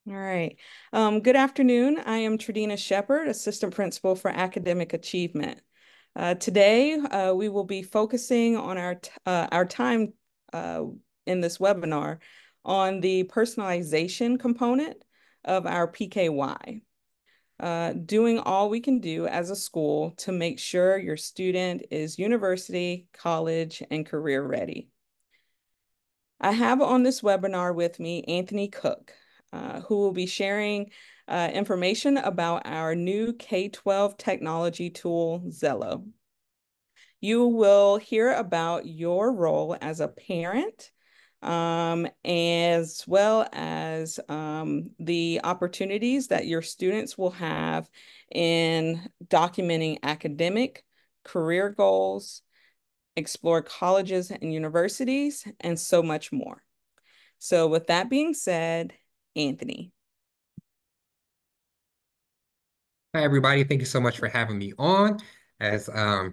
All right. Good afternoon. I am Tradina Shepard, Assistant Principal for Academic Achievement. Today, we will be focusing on our time uh, in this webinar on the personalization component of our PKY. Doing all we can do as a school to make sure your student is university, college, and career ready. I have on this webinar with me Anthony Cook, who will be sharing information about our new K-12 technology tool, Xello. You will hear about your role as a parent, as well as the opportunities that your students will have in documenting academic, career goals, explore colleges and universities, and so much more. So with that being said, Anthony. Hi, everybody. Thank you so much for having me on. As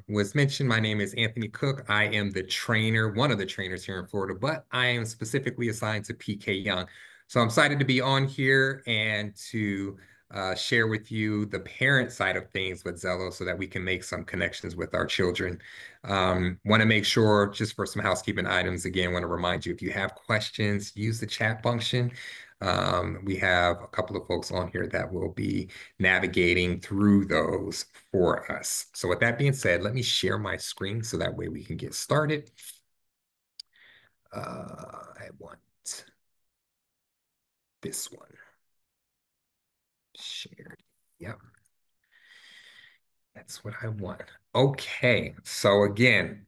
was mentioned, my name is Anthony Cook. I am the trainer, one of the trainers here in Florida, but I am specifically assigned to PK Young. So I'm excited to be on here and to share with you the parent side of things with Xello so that we can make some connections with our children. Want to make sure, just for some housekeeping items, again, want to remind you, if you have questions, use the chat function. We have a couple of folks on here that will be navigating through those for us. So with that being said, let me share my screen so that way we can get started. I want this one shared. Yep, that's what I want. Okay, so again,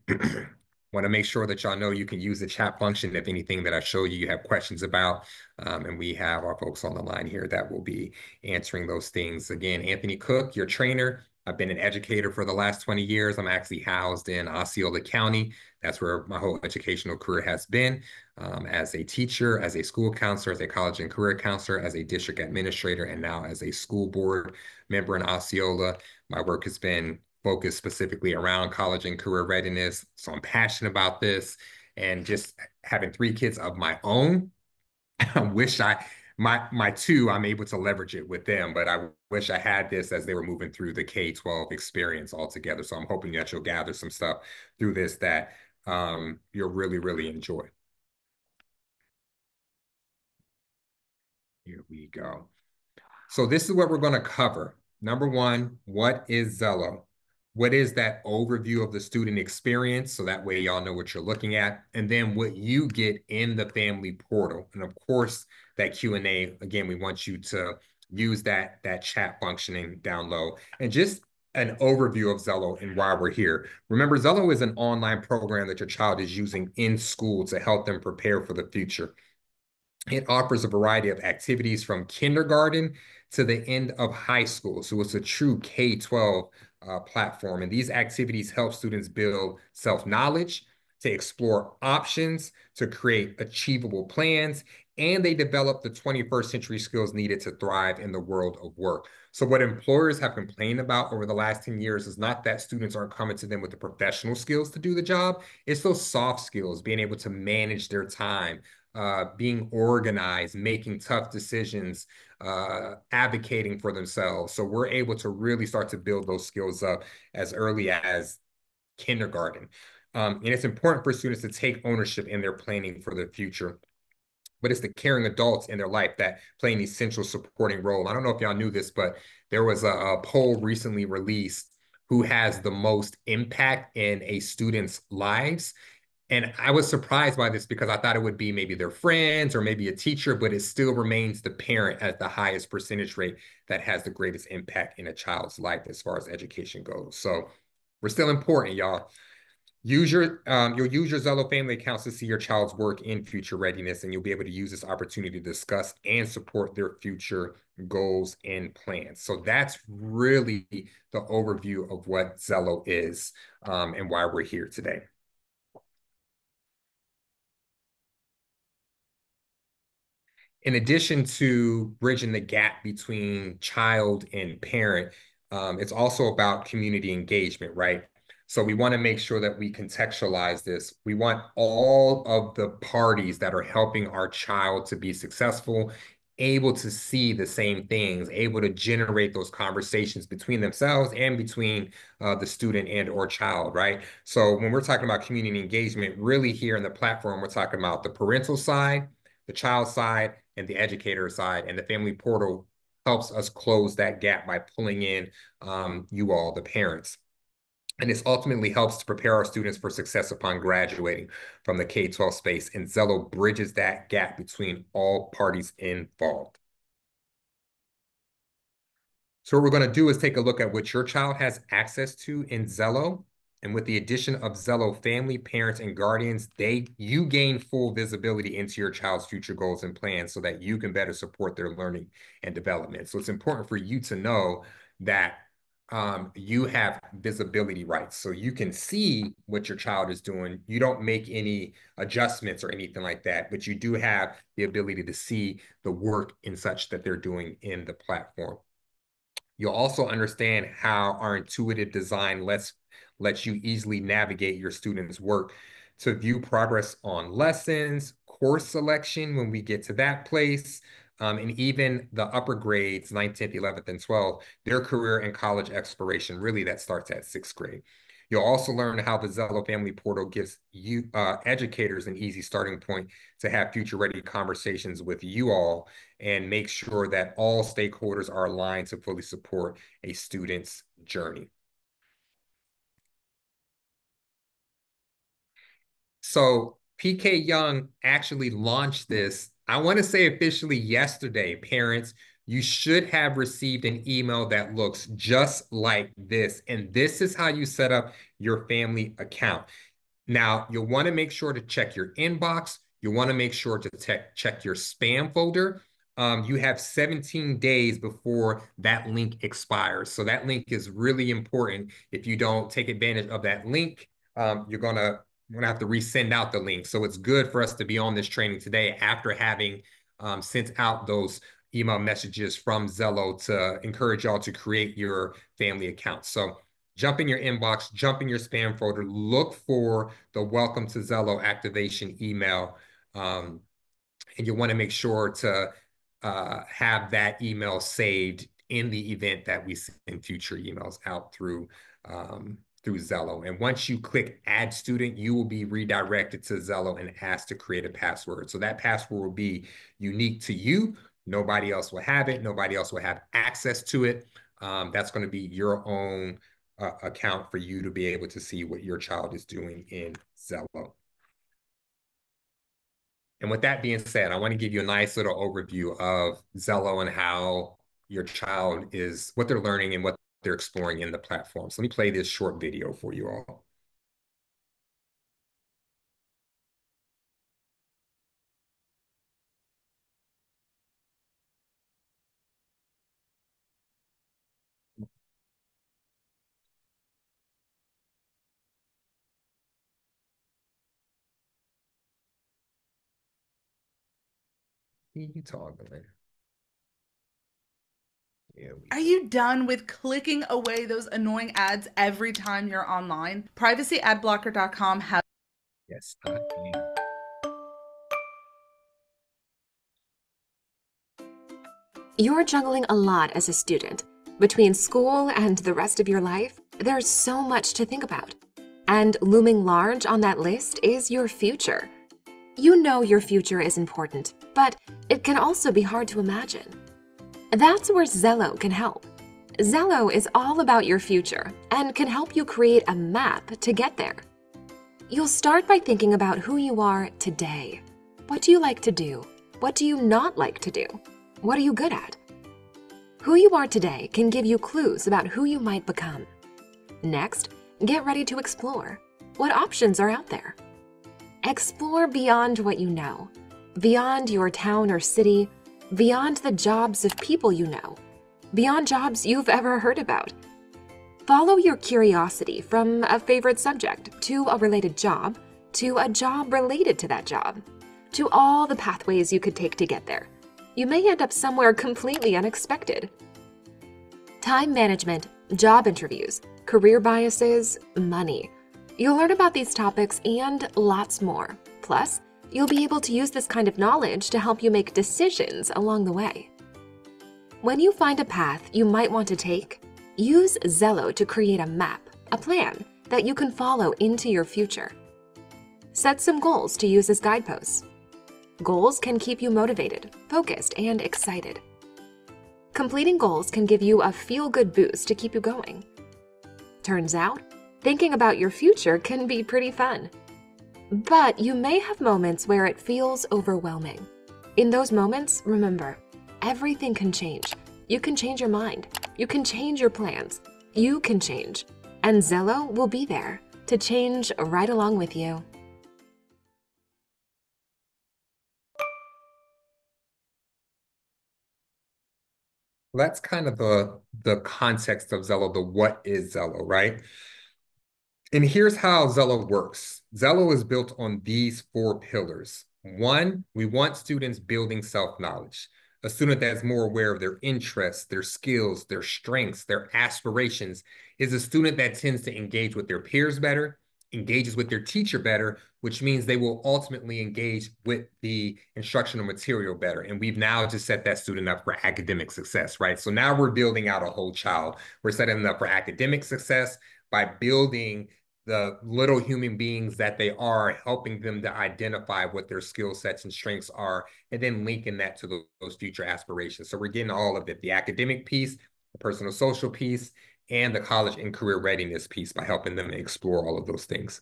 want to make sure that y'all know you can use the chat function if anything that I show you have questions about. And we have our folks on the line here that will be answering those things. Again, Anthony Cook, your trainer. I've been an educator for the last 20 years. I'm actually housed in Osceola County. That's where my whole educational career has been, as a teacher, as a school counselor, as a college and career counselor, as a district administrator, and now as a school board member in Osceola. My work has been focused specifically around college and career readiness. So I'm passionate about this, and just having three kids of my own. I wish my two, I'm able to leverage it with them, but I wish I had this as they were moving through the K-12 experience altogether. So I'm hoping that you'll gather some stuff through this that you'll really, really enjoy. Here we go. So this is what we're going to cover. Number one, what is Xello? What is that overview of the student experience? So that way y'all know what you're looking at. And then what you get in the family portal. And of course, that Q&A, again, we want you to use that chat functioning down low. And just an overview of Xello and why we're here. Remember, Xello is an online program that your child is using in school to help them prepare for the future. It offers a variety of activities from kindergarten to the end of high school. So it's a true K-12 platform. And these activities help students build self-knowledge, to explore options, to create achievable plans, and they develop the 21st century skills needed to thrive in the world of work. So what employers have complained about over the last 10 years is not that students aren't coming to them with the professional skills to do the job. It's those soft skills, being able to manage their time, being organized, making tough decisions, advocating for themselves. So we're able to really start to build those skills up as early as kindergarten. And it's important for students to take ownership in their planning for the future. But it's the caring adults in their life that play an essential supporting role. I don't know if y'all knew this, but there was a poll recently released who has the most impact in a student's lives. And I was surprised by this because I thought it would be maybe their friends or maybe a teacher, but it still remains the parent at the highest percentage rate that has the greatest impact in a child's life as far as education goes. So we're still important, y'all. You'll use your Xello family accounts to see your child's work in future readiness, and you'll be able to use this opportunity to discuss and support their future goals and plans. So that's really the overview of what Xello is, and why we're here today. In addition to bridging the gap between child and parent, it's also about community engagement, right? So we want to make sure that we contextualize this. We want all of the parties that are helping our child to be successful able to see the same things, able to generate those conversations between themselves and between the student and or child, right? So when we're talking about community engagement, really here in the platform, we're talking about the parental side, the child side, and the educator side. And the family portal helps us close that gap by pulling in you all, the parents. And this ultimately helps to prepare our students for success upon graduating from the K-12 space. And Xello bridges that gap between all parties involved. So what we're going to do is take a look at what your child has access to in Xello. And with the addition of Xello family, parents, and guardians, you gain full visibility into your child's future goals and plans so that you can better support their learning and development. So it's important for you to know that you have visibility rights. So you can see what your child is doing. You don't make any adjustments or anything like that, but you do have the ability to see the work and such that they're doing in the platform. You'll also understand how our intuitive design lets you easily navigate your students' work to view progress on lessons, course selection when we get to that place, and even the upper grades, 9th, 10th, 11th, and 12th, their career and college exploration, really that starts at 6th grade. You'll also learn how the Xello Family Portal gives you educators an easy starting point to have future-ready conversations with you all and make sure that all stakeholders are aligned to fully support a student's journey. So PK Young actually launched this, I want to say officially yesterday. Parents, you should have received an email that looks just like this. And this is how you set up your family account. Now, you'll want to make sure to check your inbox. You'll want to make sure to check your spam folder. You have 17 days before that link expires. So that link is really important. If you don't take advantage of that link, you're going to have to resend out the link. So it's good for us to be on this training today after having sent out those email messages from Xello to encourage y'all to create your family account. So jump in your inbox, jump in your spam folder, look for the Welcome to Xello activation email. And you want to make sure to have that email saved in the event that we send future emails out through Xello. And once you click Add Student, you will be redirected to Xello and asked to create a password. So that password will be unique to you. Nobody else will have it. Nobody else will have access to it. That's going to be your own account for you to be able to see what your child is doing in Xello. And with that being said, I want to give you a nice little overview of Xello and how your child is, what they're learning and what they're exploring in the platform. So let me play this short video for you all. You toggling. Are you done with clicking away those annoying ads every time you're online? PrivacyAdblocker.com has... Yes, I am. You're juggling a lot as a student. Between school and the rest of your life, there's so much to think about. And looming large on that list is your future. You know your future is important, but it can also be hard to imagine. That's where Xello can help. Xello is all about your future and can help you create a map to get there. You'll start by thinking about who you are today. What do you like to do? What do you not like to do? What are you good at? Who you are today can give you clues about who you might become. Next, get ready to explore. What options are out there? Explore beyond what you know, beyond your town or city, beyond the jobs of people you know, beyond jobs you've ever heard about. Follow your curiosity from a favorite subject to a related job, to a job related to that job, to all the pathways you could take to get there. You may end up somewhere completely unexpected. Time management, job interviews, career biases, money. You'll learn about these topics and lots more. Plus, You'll be able to use this kind of knowledge to help you make decisions along the way. When you find a path you might want to take, use Xello to create a map, a plan that you can follow into your future. Set some goals to use as guideposts. Goals can keep you motivated, focused, and excited. Completing goals can give you a feel-good boost to keep you going. Turns out, thinking about your future can be pretty fun. But you may have moments where it feels overwhelming. In those moments, remember, everything can change. You can change your mind. You can change your plans. You can change. And Xello will be there to change right along with you. That's kind of the context of Xello, the what is Xello, right? And here's how Xello works. Xello is built on these 4 pillars. 1, we want students building self-knowledge. A student that's more aware of their interests, their skills, their strengths, their aspirations is a student that tends to engage with their peers better, engages with their teacher better, which means they will ultimately engage with the instructional material better. And we've now just set that student up for academic success, right? So now we're building out a whole child. We're setting them up for academic success by building the little human beings that they are, helping them to identify what their skill sets and strengths are, and then linking that to those future aspirations. So we're getting all of it, the academic piece, the personal social piece, and the college and career readiness piece by helping them explore all of those things.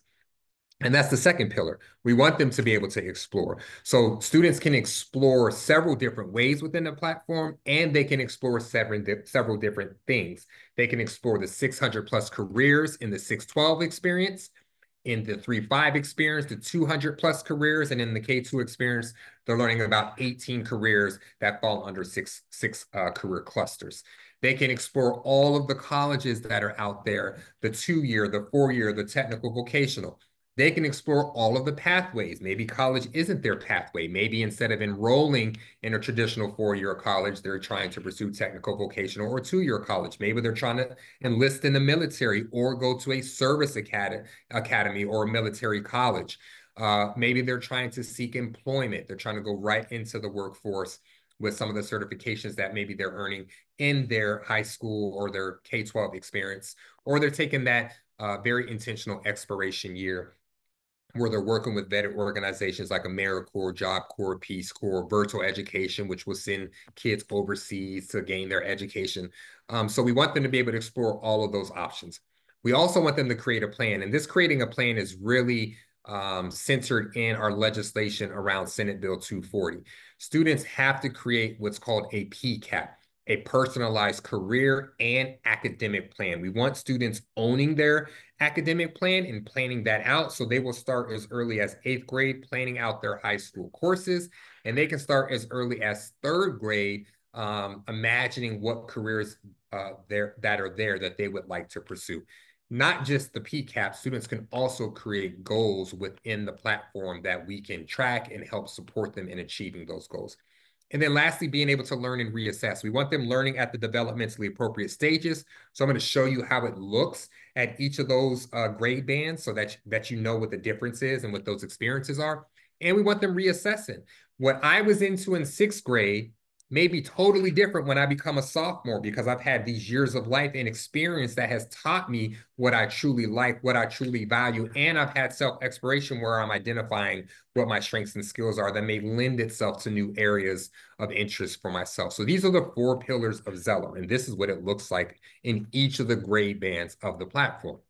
And that's the second pillar. We want them to be able to explore. So students can explore several different ways within the platform, and they can explore several different things. They can explore the 600 plus careers in the 612 experience, in the 3-5 experience, the 200 plus careers, and in the K2 experience, they're learning about 18 careers that fall under six career clusters. They can explore all of the colleges that are out there, the 2-year, the 4-year, the technical vocational. They can explore all of the pathways. Maybe college isn't their pathway. Maybe instead of enrolling in a traditional 4-year college, they're trying to pursue technical vocational or 2-year college. Maybe they're trying to enlist in the military or go to a service academy or a military college. Maybe they're trying to seek employment. They're trying to go right into the workforce with some of the certifications that maybe they're earning in their high school or their K-12 experience, or they're taking that very intentional exploration year where they're working with vetted organizations like AmeriCorps, Job Corps, Peace Corps, virtual education, which will send kids overseas to gain their education. So we want them to be able to explore all of those options. We also want them to create a plan. And this creating a plan is really centered in our legislation around Senate Bill 240. Students have to create what's called a PCAP, a personalized career and academic plan. We want students owning their academic plan and planning that out. So they will start as early as 8th grade, planning out their high school courses, and they can start as early as 3rd grade, imagining what careers that they would like to pursue. Not just the PCAP, students can also create goals within the platform that we can track and help support them in achieving those goals. And then lastly, being able to learn and reassess. We want them learning at the developmentally appropriate stages. So I'm going to show you how it looks at each of those grade bands so that you know what the difference is and what those experiences are. And we want them reassessing. What I was into in 6th grade may be totally different when I become a sophomore, because I've had these years of life and experience that has taught me what I truly like, what I truly value. And I've had self-exploration where I'm identifying what my strengths and skills are that may lend itself to new areas of interest for myself. So these are the 4 pillars of Xello, and this is what it looks like in each of the grade bands of the platform.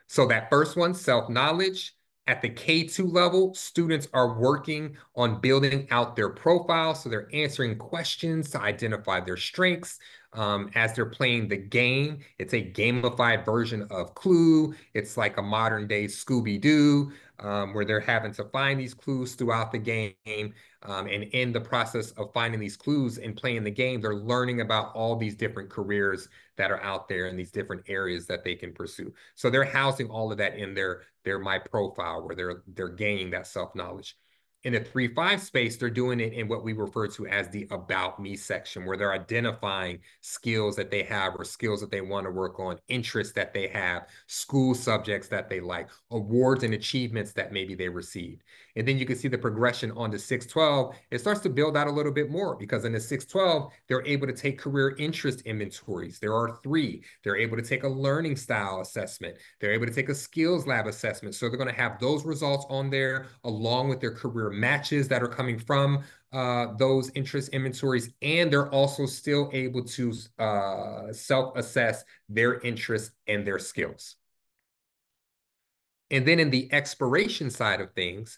So that first one, self-knowledge. At the K2 level, students are working on building out their profile. So they're answering questions to identify their strengths as they're playing the game. It's a gamified version of Clue. It's like a modern day Scooby-Doo where they're having to find these clues throughout the game. And in the process of finding these clues and playing the game, they're learning about all these different careers that are out there and these different areas that they can pursue. So they're housing all of that in their My Profile, where they're gaining that self-knowledge. In the 3-5 space, they're doing it in what we refer to as the About Me section, where they're identifying skills that they have or skills that they want to work on, interests that they have, school subjects that they like, awards and achievements that maybe they received. And then you can see the progression on the 612. It starts to build out a little bit more because in the 612, they're able to take career interest inventories. There are 3. They're able to take a learning style assessment. They're able to take a skills lab assessment. So they're going to have those results on there along with their career matches that are coming from those interest inventories. And they're also still able to self-assess their interests and their skills. And then in the exploration side of things,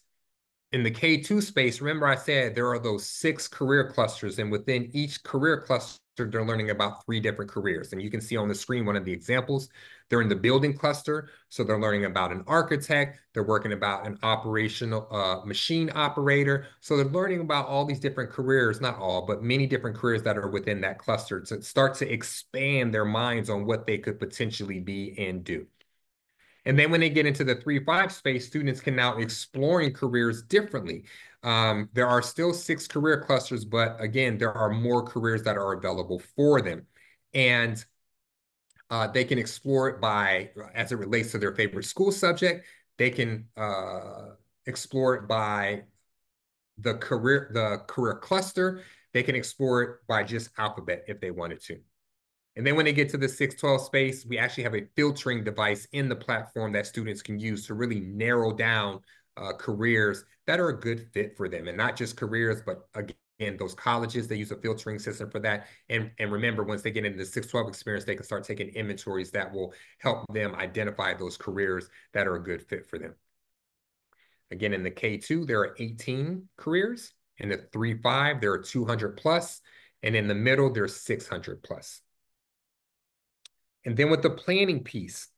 in the K2 space, remember I said there are those 6 career clusters, and within each career cluster, they're learning about 3 different careers. And you can see on the screen one of the examples. They're in the building cluster, so they're learning about an architect. They're working about an operational machine operator. So they're learning about all these different careers, not all, but many different careers that are within that cluster to start to expand their minds on what they could potentially be and do. And then when they get into the 3-5 space, students can now exploring careers differently. There are still 6 career clusters, but again, there are more careers that are available for them. And they can explore it by, as it relates to their favorite school subject, they can explore it by the career cluster. They can explore it by just alphabet if they wanted to. And then when they get to the 612 space, we actually have a filtering device in the platform that students can use to really narrow down careers that are a good fit for them. And not just careers, but again, those colleges, they use a filtering system for that. And remember, once they get into the 612 experience, they can start taking inventories that will help them identify those careers that are a good fit for them. Again, in the K2, there are 18 careers. In the 3-5, there are 200 plus. And in the middle, there's 600 plus. And then with the planning piece,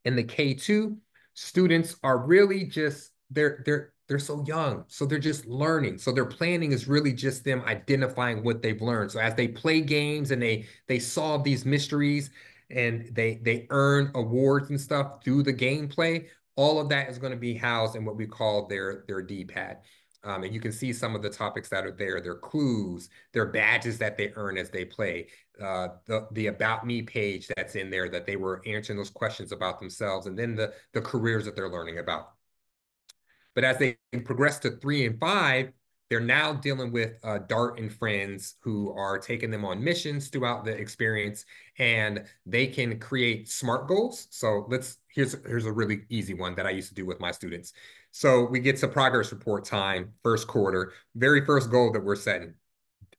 in the K2, students are really just, they're so young. So they're just learning. So their planning is really just them identifying what they've learned. So as they play games and they solve these mysteries and they earn awards and stuff through the gameplay, all of that is going to be housed in what we call their D-pad. And you can see some of the topics that are there, their clues, their badges that they earn as they play, the About Me page that's in there that they were answering those questions about themselves, and then the careers that they're learning about. But as they progress to 3 and 5, they're now dealing with Dart and friends who are taking them on missions throughout the experience, and they can create SMART goals. So here's a really easy one that I used to do with my students. So we get to progress report time, first quarter, very first goal that we're setting.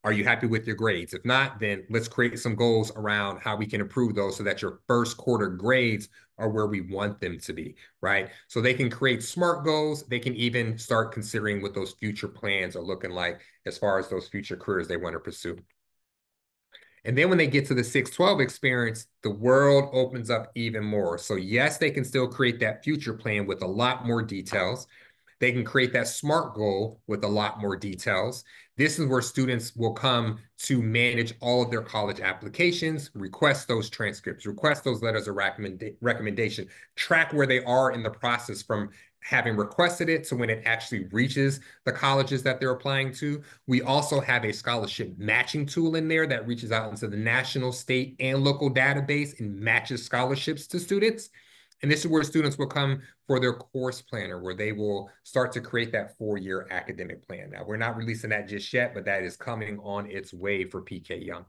Are you happy with your grades? If not, then let's create some goals around how we can improve those so that your first quarter grades are where we want them to be, right? So they can create SMART goals. They can even start considering what those future plans are looking like as far as those future careers they want to pursue. And then when they get to the 612 experience, the world opens up even more. So yes, they can still create that future plan with a lot more details. They can create that SMART goal with a lot more details. This is where students will come to manage all of their college applications, request those transcripts, request those letters of recommendation, track where they are in the process from having requested it to when it actually reaches the colleges that they're applying to. We also have a scholarship matching tool in there that reaches out into the national, state, and local database and matches scholarships to students. And this is where students will come for their course planner, where they will start to create that 4-year academic plan. Now, we're not releasing that just yet, but that is coming on its way for PK Young.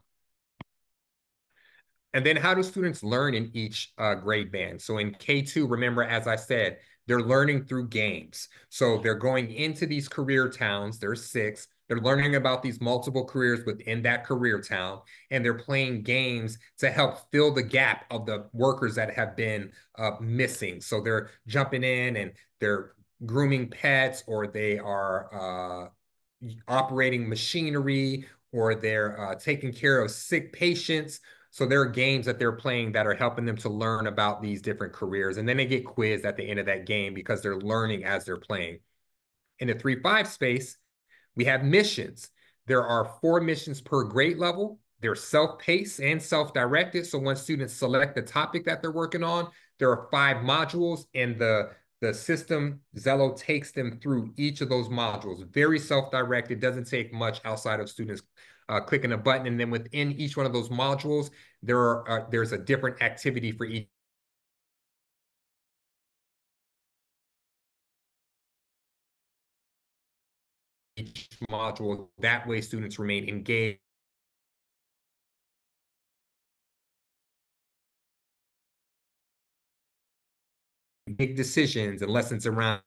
And then how do students learn in each grade band? So in K2, remember, as I said, they're learning through games. So they're going into these career towns. There's 6. They're learning about these multiple careers within that career town, and they're playing games to help fill the gap of the workers that have been missing. So they're jumping in and they're grooming pets, or they are operating machinery, or they're taking care of sick patients. So there are games that they're playing that are helping them to learn about these different careers. And then they get quizzed at the end of that game because they're learning as they're playing. In the 3-5 space, we have missions. There are 4 missions per grade level. They're self-paced and self-directed. So when students select the topic that they're working on, there are 5 modules, and the the system, Xello, takes them through each of those modules. Very self-directed, doesn't take much outside of students clicking a button. And then within each one of those modules, there's a different activity for each module. That way students remain engaged. Big decisions and lessons around.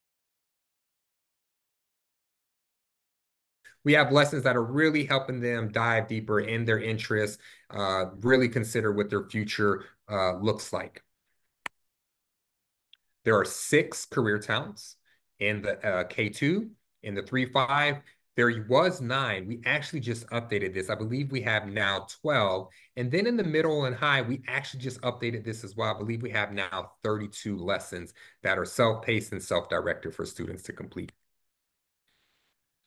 We have lessons that are really helping them dive deeper in their interests, really consider what their future looks like. There are 6 career talents in the K2, in the 3-5. There was 9. We actually just updated this. I believe we have now 12. And then in the middle and high, we actually just updated this as well. I believe we have now 32 lessons that are self-paced and self-directed for students to complete.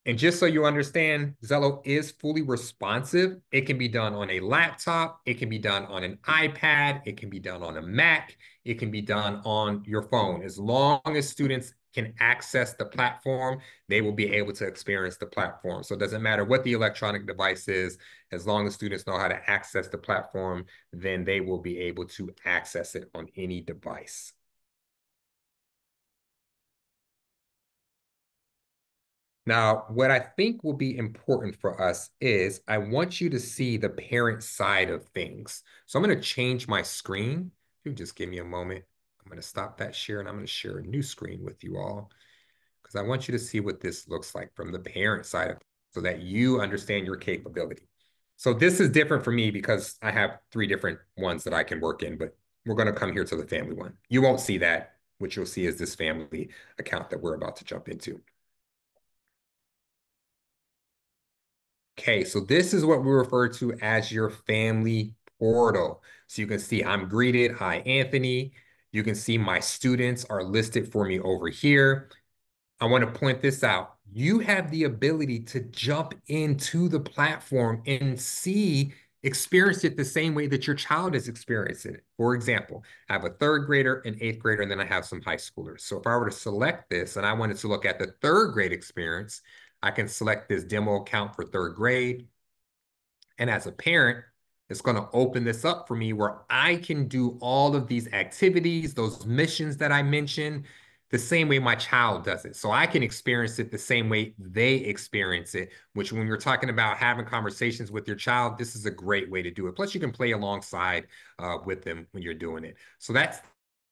And just so you understand, Xello is fully responsive. It can be done on a laptop. It can be done on an iPad. It can be done on a Mac. It can be done on your phone. As long as students can access the platform, they will be able to experience the platform. So it doesn't matter what the electronic device is, as long as students know how to access the platform, then they will be able to access it on any device. Now, what I think will be important for us is I want you to see the parent side of things. So I'm going to change my screen. If you just give me a moment, I'm going to stop that share and I'm going to share a new screen with you all because I want you to see what this looks like from the parent side of so that you understand your capability. So this is different for me because I have 3 different ones that I can work in, but we're going to come here to the family one. You won't see that. What you'll see is this family account that we're about to jump into. Okay, so this is what we refer to as your family portal. So you can see I'm greeted. Hi, Anthony. You can see my students are listed for me over here. I want to point this out. You have the ability to jump into the platform and experience it the same way that your child is experiencing it. For example, I have a 3rd grader, an 8th grader, and then I have some high schoolers. So if I were to select this and I wanted to look at the 3rd grade experience, I can select this demo account for 3rd grade. And as a parent, it's going to open this up for me where I can do all of these activities, those missions that I mentioned, the same way my child does it. So I can experience it the same way they experience it, which when you're talking about having conversations with your child, this is a great way to do it. Plus, you can play alongside with them when you're doing it. So that's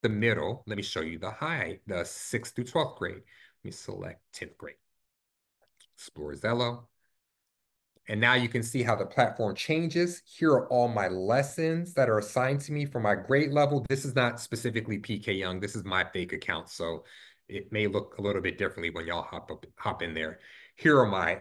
the middle. Let me show you the 6th through 12th grade. Let me select 10th grade. Explore Xello. And now you can see how the platform changes. Here are all my lessons that are assigned to me for my grade level. This is not specifically PK Young. This is my fake account. So it may look a little bit differently when y'all hop in there. Here are my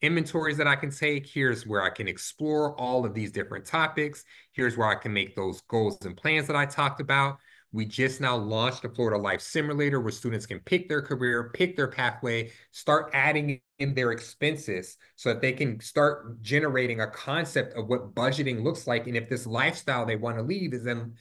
inventories that I can take. Here's where I can explore all of these different topics. Here's where I can make those goals and plans that I talked about. We just now launched the Florida Life Simulator where students can pick their career, pick their pathway, start adding in their expenses so that they can start generating a concept of what budgeting looks like. And if this lifestyle they want to lead is in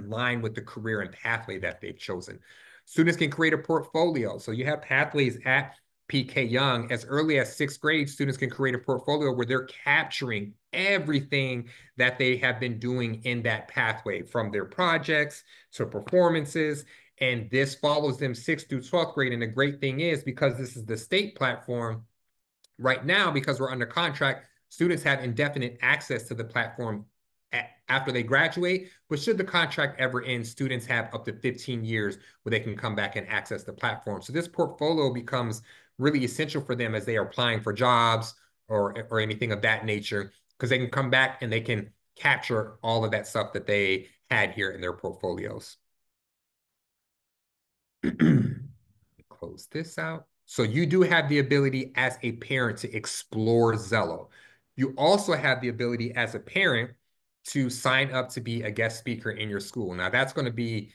line with the career and pathway that they've chosen. Students can create a portfolio. So you have pathways at PK Young. As early as 6th grade, students can create a portfolio where they're capturing everything that they have been doing in that pathway, from their projects to performances. And this follows them 6th through 12th grade. And the great thing is, because this is the state platform right now, because we're under contract, students have indefinite access to the platform after they graduate. But should the contract ever end, students have up to 15 years where they can come back and access the platform. So this portfolio becomes really essential for them as they are applying for jobs or anything of that nature, because they can come back and they can capture all of that stuff that they had here in their portfolios. Close this out. So you do have the ability as a parent to explore Xello. You also have the ability as a parent to sign up to be a guest speaker in your school. Now that's going to be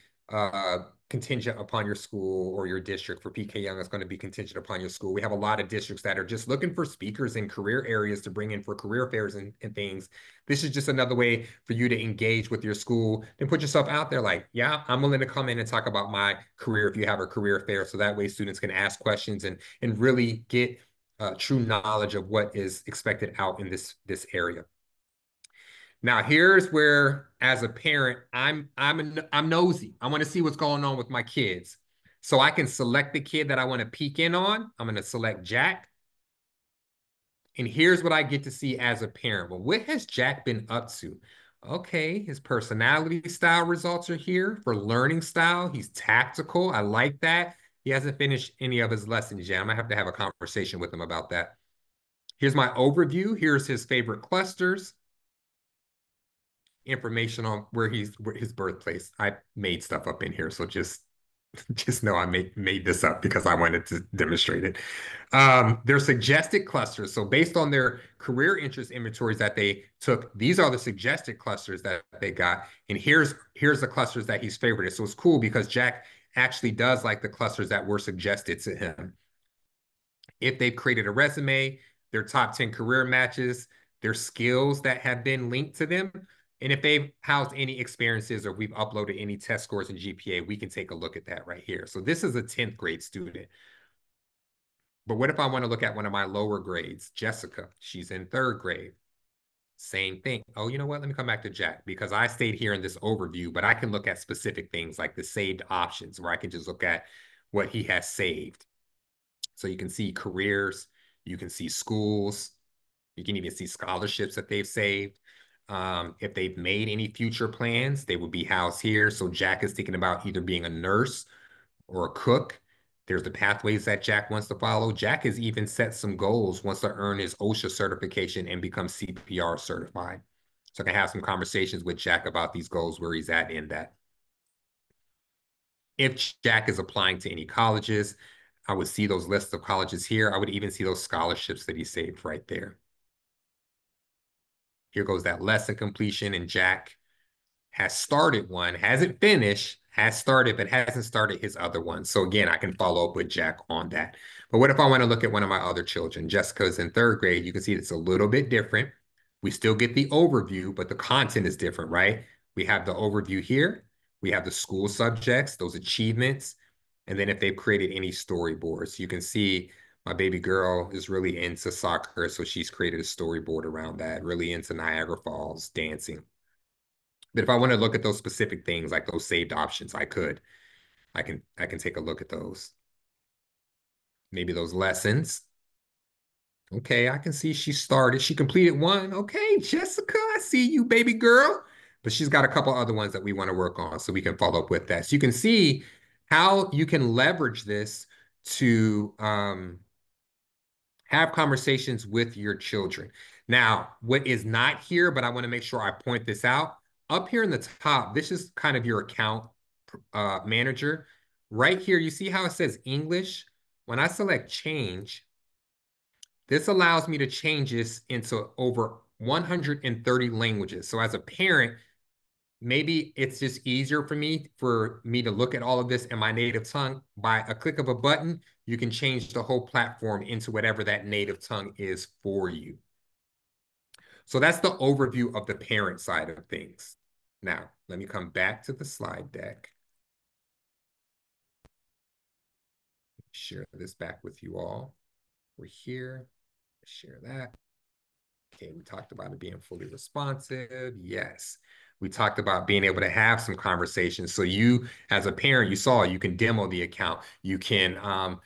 contingent upon your school, or your district. For PK Young, it's going to be contingent upon your school. We have a lot of districts that are just looking for speakers in career areas to bring in for career fairs and things. This is just another way for you to engage with your school and put yourself out there like, yeah, I'm willing to come in and talk about my career if you have a career fair. So that way students can ask questions and really get true knowledge of what is expected out in this area. Now, here's where, as a parent, I'm nosy. I want to see what's going on with my kids. So I can select the kid that I want to peek in on. I'm going to select Jack. And here's what I get to see as a parent. Well, what has Jack been up to? Okay, his personality style results are here. For learning style, he's tactical. I like that. He hasn't finished any of his lessons yet. I'm going to have a conversation with him about that. Here's my overview. Here's his favorite clusters. Information on where his birthplace. I made stuff up in here, so just know I made this up because I wanted to demonstrate it. They're suggested clusters. So based on their career interest inventories that they took, these are the suggested clusters that they got. And here's the clusters that he's favorited. So it's cool because Jack actually does like the clusters that were suggested to him. If they've created a resume, their top 10 career matches, their skills that have been linked to them, and if they've housed any experiences or we've uploaded any test scores and GPA, we can take a look at that right here. So this is a 10th grade student. But what if I want to look at one of my lower grades? Jessica, she's in 3rd grade. Same thing. Oh, you know what? Let me come back to Jack because I stayed here in this overview, but I can look at specific things like the saved options where I can just look at what he has saved. So you can see careers, you can see schools, you can even see scholarships that they've saved. If they've made any future plans, they would be housed here. So Jack is thinking about either being a nurse or a cook. There's the pathways that Jack wants to follow. Jack has even set some goals, wants to earn his OSHA certification and become CPR certified. So I can have some conversations with Jack about these goals, where he's at in that. If Jack is applying to any colleges, I would see those lists of colleges here. I would even see those scholarships that he saved right there. Here goes that lesson completion, and Jack has started one, hasn't finished, has started, but hasn't started his other one. So again, I can follow up with Jack on that. But what if I want to look at one of my other children? Jessica's in 3rd grade. You can see it's a little bit different. We still get the overview, but the content is different, right? We have the overview here. We have the school subjects, those achievements. And then if they've created any storyboards, you can see my baby girl is really into soccer. So she's created a storyboard around that, really into Niagara Falls, dancing. But if I want to look at those specific things, like those saved options, I can take a look at those. Maybe those lessons. Okay, I can see she started. She completed one. Okay, Jessica, I see you, baby girl. But she's got a couple other ones that we want to work on, so we can follow up with that. So you can see how you can leverage this to have conversations with your children. Now, what is not here, but I want to make sure I point this out, up here in the top, this is kind of your account manager. Right here, you see how it says English? When I select change, this allows me to change this into over 130 languages. So as a parent, maybe it's just easier for me to look at all of this in my native tongue. By a click of a button, you can change the whole platform into whatever that native tongue is for you. So that's the overview of the parent side of things. Now, let me come back to the slide deck. Share this back with you all. We're here. Share that. Okay, we talked about it being fully responsive. Yes. We talked about being able to have some conversations. So you, as a parent, you saw you can demo the account. You can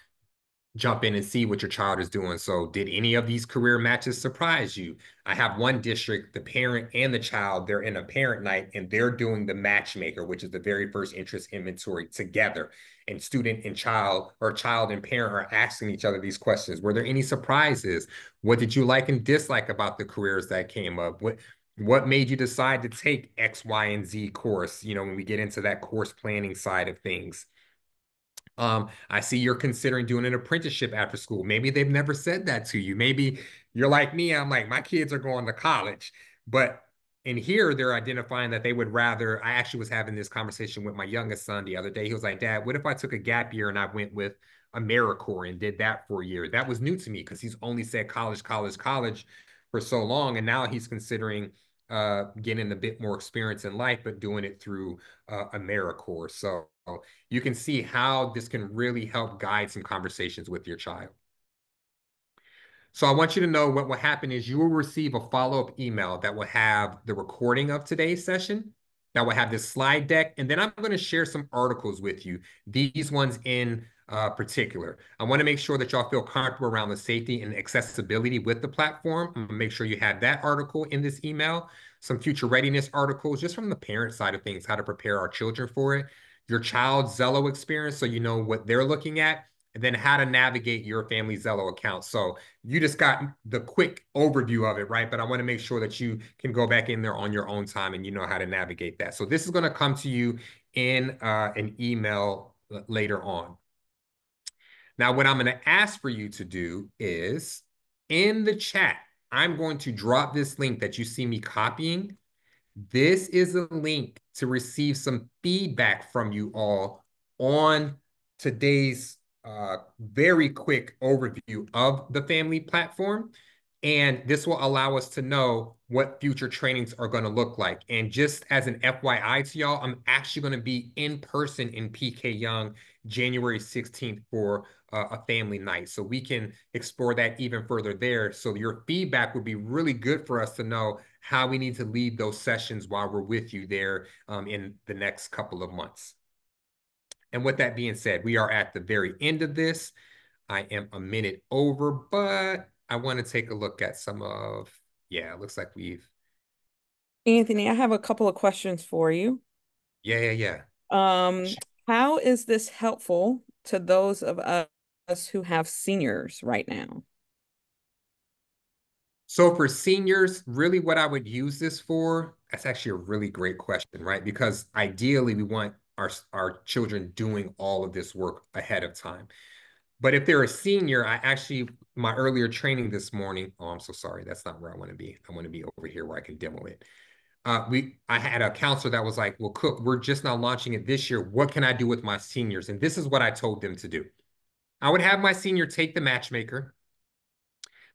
jump in and see what your child is doing. So did any of these career matches surprise you? I have one district, the parent and the child, they're in a parent night and they're doing the matchmaker, which is the very first interest inventory together. And student and child, or child and parent, are asking each other these questions. Were there any surprises? What did you like and dislike about the careers that came up? What made you decide to take X, Y, and Z course? You know, when we get into that course planning side of things. I see you're considering doing an apprenticeship after school. Maybe they've never said that to you. Maybe you're like me. I'm like, my kids are going to college, but And here they're identifying that they would rather, I actually was having this conversation with my youngest son the other day. He was like, Dad, what if I took a gap year and I went with AmeriCorps and did that for a year? That was new to me because he's only said college, college, college for so long. And now he's considering getting a bit more experience in life, but doing it through AmeriCorps. So you can see how this can really help guide some conversations with your child. So I want you to know what will happen is you will receive a follow-up email that will have the recording of today's session, that will have this slide deck, and then I'm going to share some articles with you, these ones in particular. I want to make sure that y'all feel comfortable around the safety and accessibility with the platform. I'm going to make sure you have that article in this email, some future readiness articles, just from the parent side of things, how to prepare our children for it, your child's Xello experience so you know what they're looking at, and then how to navigate your family Xello account. So you just got the quick overview of it, right? But I want to make sure that you can go back in there on your own time and you know how to navigate that. So this is going to come to you in an email later on. Now, what I'm going to ask for you to do is in the chat, I'm going to drop this link that you see me copying. This is a link to receive some feedback from you all on today's very quick overview of the family platform. And this will allow us to know what future trainings are going to look like. And just as an FYI to y'all, I'm actually going to be in person in PK Young January 16th for a family night. So we can explore that even further there. So your feedback would be really good for us to know how we need to lead those sessions while we're with you there in the next couple of months. And with that being said, we are at the very end of this. I am a minute over, but I want to take a look at some of, yeah, it looks like we've. Anthony, I have a couple of questions for you. Yeah. Um, how is this helpful to those of us who have seniors right now? So for seniors, really what I would use this for, that's actually a really great question, right? Because ideally we want our children doing all of this work ahead of time. But if they're a senior, my earlier training this morning, oh, I'm so sorry. That's not where I want to be. I want to be over here where I can demo it. I had a counselor that was like, well, Cook, we're just now launching it this year. What can I do with my seniors? And this is what I told them to do. I would have my senior take the matchmaker.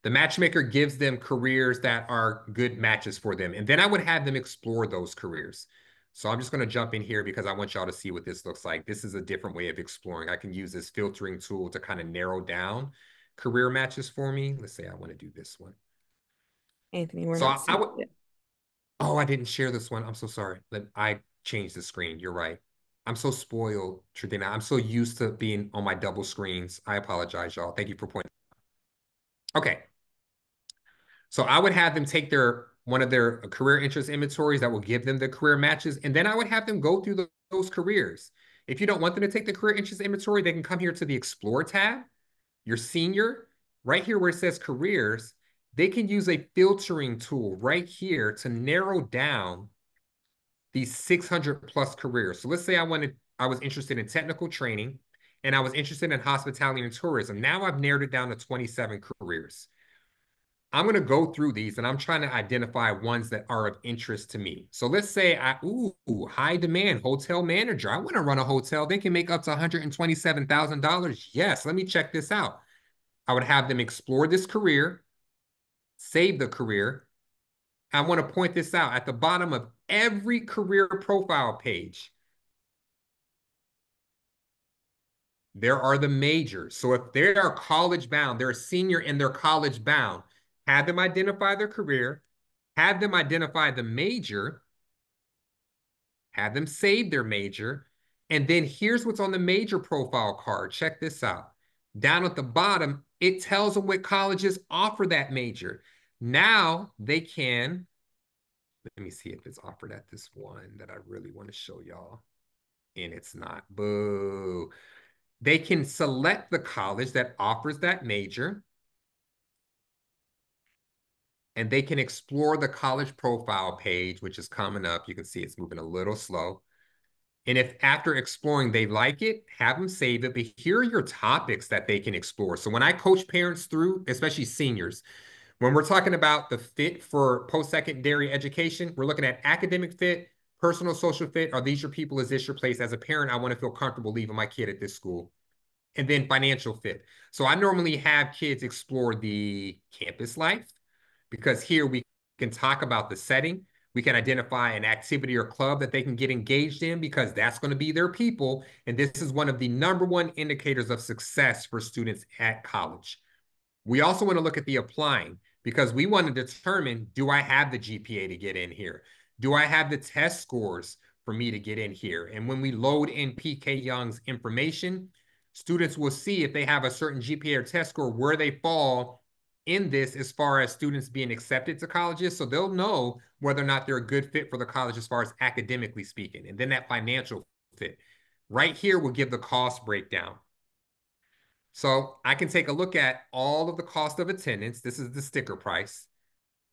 The matchmaker gives them careers that are good matches for them. And then I would have them explore those careers. So I'm just going to jump in here because I want y'all to see what this looks like. This is a different way of exploring. I can use this filtering tool to kind of narrow down career matches for me. Let's say I want to do this one. Anthony, we're So not I seeing would, it. oh, I didn't share this one. I'm so sorry. I changed the screen. You're right. I'm so spoiled, Tridina. I'm so used to being on my double screens. I apologize, y'all. Thank you for pointing. Okay. So I would have them take one of their career interest inventories that will give them the career matches. And then I would have them go through those careers. If you don't want them to take the career interest inventory, they can come here to the Explore tab, your senior, right here where it says careers. They can use a filtering tool right here to narrow down these 600 plus careers. So let's say I was interested in technical training and I was interested in hospitality and tourism. Now I've narrowed it down to 27 careers. I'm going to go through these and I'm trying to identify ones that are of interest to me. So let's say high demand hotel manager. I want to run a hotel. They can make up to $127,000. Yes, let me check this out. I would have them explore this career, save the career. I want to point this out at the bottom of every career profile page. There are the majors. So if they are college bound, they're a senior and they're college bound, have them identify their career, have them identify the major, have them save their major, and then here's what's on the major profile card. Check this out. Down at the bottom, it tells them what colleges offer that major. Now they can, let me see if it's offered at this one that I really want to show y'all. And it's not. Boo. They can select the college that offers that major. And they can explore the college profile page, which is coming up. You can see it's moving a little slow. And if after exploring they like it, have them save it. But here are your topics that they can explore. So when I coach parents through, especially seniors, When we're talking about the fit for post-secondary education, we're looking at academic fit, personal social fit. Are these your people? Is this your place? As a parent, I want to feel comfortable leaving my kid at this school. And then financial fit. So I normally have kids explore the campus life, because here we can talk about the setting. We can identify an activity or club that they can get engaged in, because that's going to be their people. And this is one of the #1 indicators of success for students at college. We also want to look at the applying, because we want to determine, do I have the GPA to get in here? Do I have the test scores for me to get in here? And when we load in PK Young's information, students will see if they have a certain GPA or test score, where they fall in this as far as students being accepted to colleges. So they'll know whether or not they're a good fit for the college as far as academically speaking. And then that financial fit. Right here will give the cost breakdown. So I can take a look at all of the cost of attendance. This is the sticker price.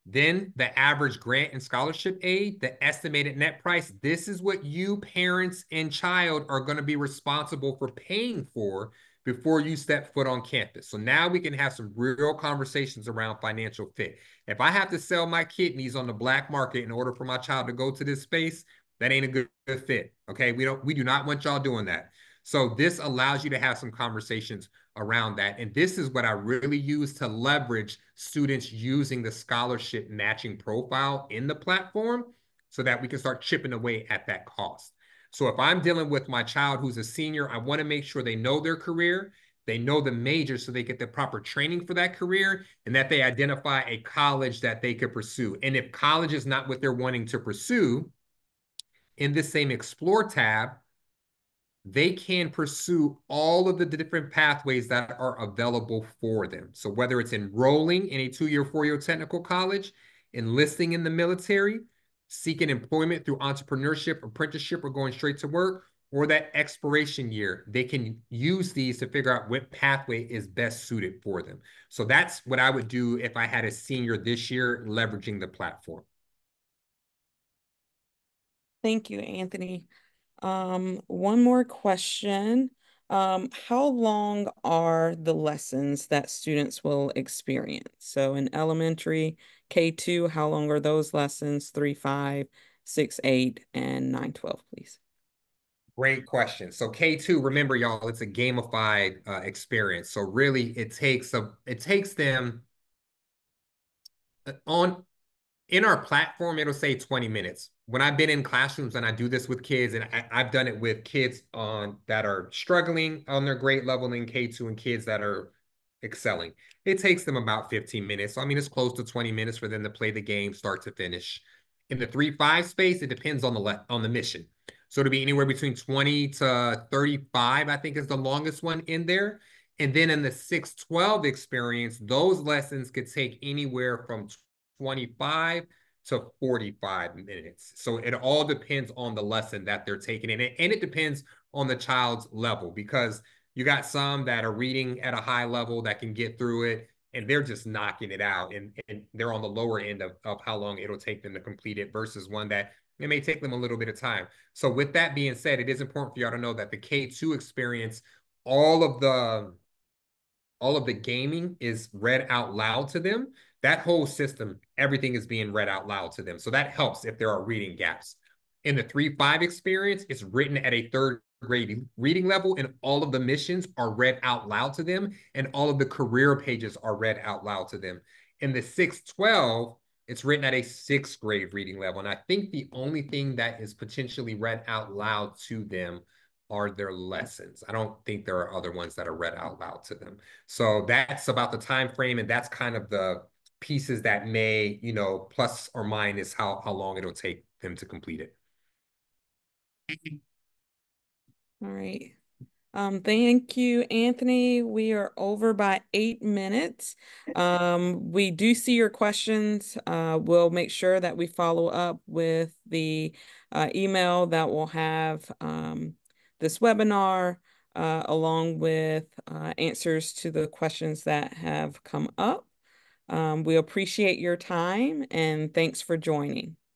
Then the average grant and scholarship aid, the estimated net price. This is what you, parents and child, are going to be responsible for paying for before you step foot on campus. So now we can have some real conversations around financial fit. If I have to sell my kidneys on the black market in order for my child to go to this space, that ain't a good fit. Okay, we do not want y'all doing that. So this allows you to have some conversations around that. And this is what I really use to leverage students using the scholarship matching profile in the platform, so that we can start chipping away at that cost. So if I'm dealing with my child who's a senior, I want to make sure they know their career, they know the major, so they get the proper training for that career, and that they identify a college that they could pursue. And if college is not what they're wanting to pursue, in this same Explore tab, they can pursue all of the different pathways that are available for them. So whether it's enrolling in a 2-year, 4-year technical college, enlisting in the military, seeking employment through entrepreneurship, apprenticeship, or going straight to work, or that expiration year, they can use these to figure out what pathway is best suited for them. So that's what I would do if I had a senior this year leveraging the platform. Thank you, Anthony. One more question. How long are the lessons that students will experience? So in elementary, K2, how long are those lessons? 3, 5, 6, 8, and 9, 12, please. Great question. So K2, remember y'all, it's a gamified experience. So really it takes them on in our platform, it'll say 20 minutes. When I've been in classrooms and I do this with kids, and I've done it with kids that are struggling on their grade level in K2 and kids that are excelling, it takes them about 15 minutes. So, I mean, it's close to 20 minutes for them to play the game start to finish. In the 3-5 space, it depends on the mission. So it'll be anywhere between 20 to 35, I think is the longest one in there. And then in the 6-12 experience, those lessons could take anywhere from 25 to 45 minutes. So it all depends on the lesson that they're taking in, and it depends on the child's level, because you got some that are reading at a high level that can get through it, and they're just knocking it out, and they're on the lower end of how long it'll take them to complete it, versus one that it may take them a little bit of time. So with that being said, it is important for y'all to know that the K2 experience, all of the gaming is read out loud to them. That whole system, everything is being read out loud to them. So that helps if there are reading gaps. In the 3-5 experience, it's written at a 3rd grade reading level, and all of the missions are read out loud to them, and all of the career pages are read out loud to them. In the 6-12, it's written at a 6th grade reading level. And I think the only thing that is potentially read out loud to them are their lessons. I don't think there are other ones that are read out loud to them. So that's about the time frame, and that's kind of the pieces that may, plus or minus how long it'll take them to complete it. All right. Thank you, Anthony. We are over by 8 minutes. We do see your questions. We'll make sure that we follow up with the email that will have this webinar along with answers to the questions that have come up. We appreciate your time, and thanks for joining.